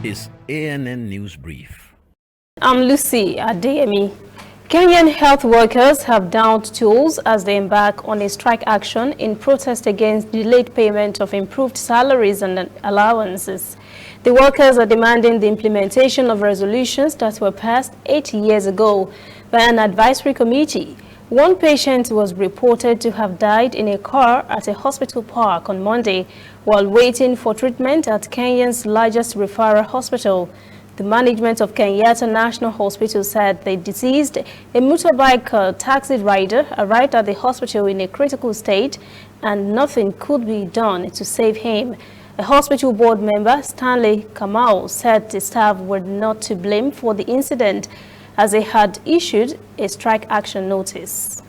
is ANN News Brief. I'm Lucy Adeyemi. Kenyan health workers have downed tools as they embark on a strike action in protest against delayed payment of improved salaries and allowances. The workers are demanding the implementation of resolutions that were passed 8 years ago by an advisory committee. One patient was reported to have died in a car at a hospital park on Monday while waiting for treatment at Kenya's largest referral hospital. The management of Kenyatta National Hospital said the deceased, a motorbike taxi rider, arrived at the hospital in a critical state and nothing could be done to save him. A hospital board member, Stanley Kamau, said the staff were not to blame for the incident as they had issued a strike action notice.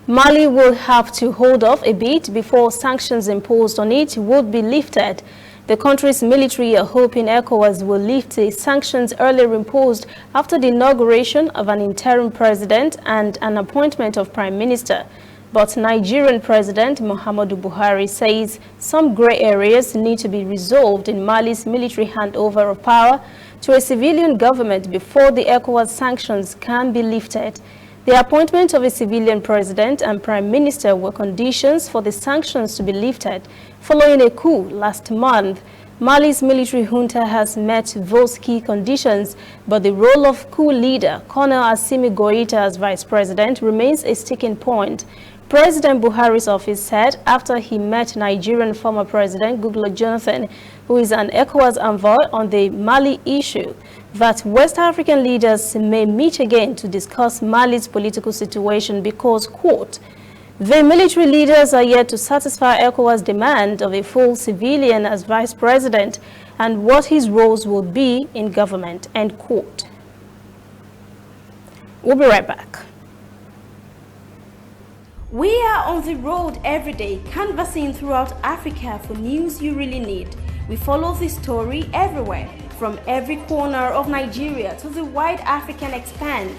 Mali will have to hold off a bit before sanctions imposed on it would be lifted. The country's military are hoping ECOWAS will lift the sanctions earlier imposed after the inauguration of an interim president and an appointment of prime minister. But Nigerian President Muhammadu Buhari says some gray areas need to be resolved in Mali's military handover of power to a civilian government before the ECOWAS sanctions can be lifted. The appointment of a civilian president and prime minister were conditions for the sanctions to be lifted following a coup last month. Mali's military junta has met those key conditions, but the role of coup leader Colonel Assimi Goïta as vice president remains a sticking point. President Buhari's office said after he met Nigerian former President Goodluck Jonathan, who is an ECOWAS envoy on the Mali issue, that West African leaders may meet again to discuss Mali's political situation because, quote, the military leaders are yet to satisfy ECOWAS' demand of a full civilian as vice president and what his roles will be in government, end quote. We'll be right back. We are on the road every day, canvassing throughout Africa for news you really need. We follow the story everywhere, from every corner of Nigeria to the wide African expanse.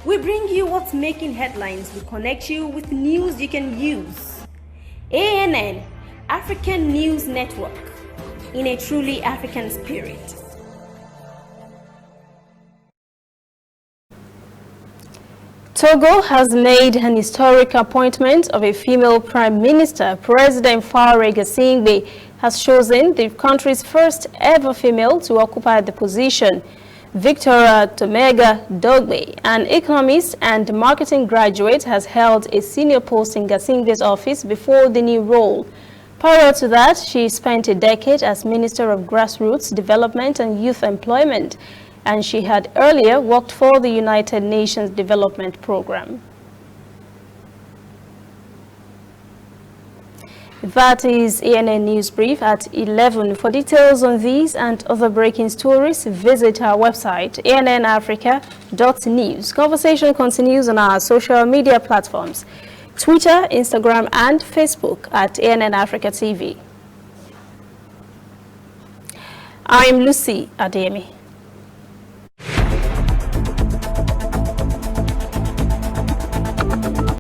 We bring you what's making headlines. We connect you with news you can use. ANN, African News Network, in a truly African spirit. Togo has made an historic appointment of a female prime minister. President Faure Gnassingbe has chosen the country's first ever female to occupy the position. Victoria Tomega Dogbe, an economist and marketing graduate, has held a senior post in Gnassingbe's office before the new role. Prior to that, she spent a decade as Minister of Grassroots Development and Youth Employment, and she had earlier worked for the United Nations Development Program. That is ANN News Brief at 11. For details on these and other breaking stories, visit our website, annafrica.news. Conversation continues on our social media platforms, Twitter, Instagram, and Facebook at ANN Africa TV. I'm Lucy Adeyemi.